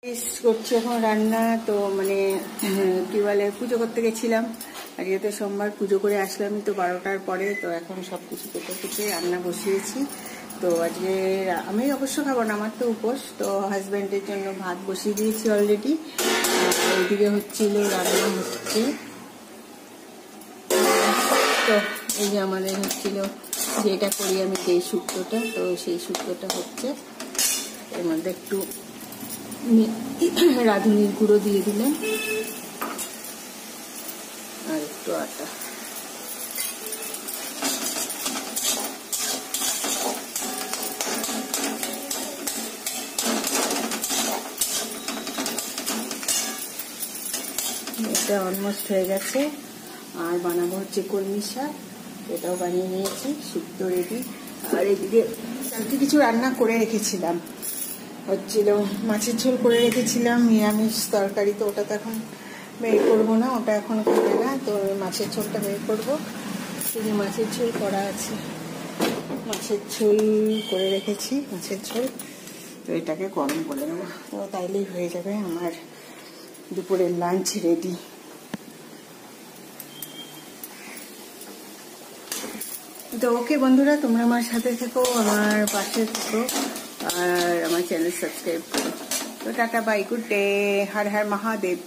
করছি এখন রান্না। তো মানে কি বলে, পুজো করতে গেছিলাম আজকে, তো সোমবার পুজো করে আসলাম তো 12টার পরে। তো এখন সব কিছু কেটে কেটে রান্না বসিয়েছি। তো আজকে আমি অবশ্য খাবো না, আমার তো উপোস। তো হাজব্যান্ডের জন্য ভাত বসিয়ে দিয়েছি অলরেডি। ওইদিকে হচ্ছিল রান্না হচ্ছে। তো এই যে আমাদের হচ্ছিল, যেটা করি আমি সেই শুক্তোটা, তো সেই শুক্তোটা হচ্ছে। এর মধ্যে একটু রাঁধুনির গুঁড়ো দিয়ে দিলাম আর একটু আটা। এটা অলমোস্ট হয়ে গেছে। আর বানাবো হচ্ছে কলমি শাক, এটাও বানিয়ে নিয়েছি, শুক্তো রেডি। আর এদিকে কালকে কিছু রান্না করে রেখেছিলাম, হচ্ছিল মাছের ঝোল করে রেখেছিলাম, নিরামিষ তরকারি। তো ওটা তো এখন বের করবো না, ওটা এখন খাবে না। তো মাছের ঝোলটা বের করবো। এই যে মাছের ঝোল করা আছে, মাছের ঝোল করে রেখেছি, মাছের ঝোল। তো এটাকে গরম করে নেবো, তো তাইলেই হয়ে যাবে আমার দুপুরের লাঞ্চ রেডি। তো ওকে বন্ধুরা, তোমরা আমার সাথে থেকো, আমার পাশে থেকো, আর আমার চ্যানেল সাবস্ক্রাইব করো। তো tata, bye, good day, Har Har Mahadev.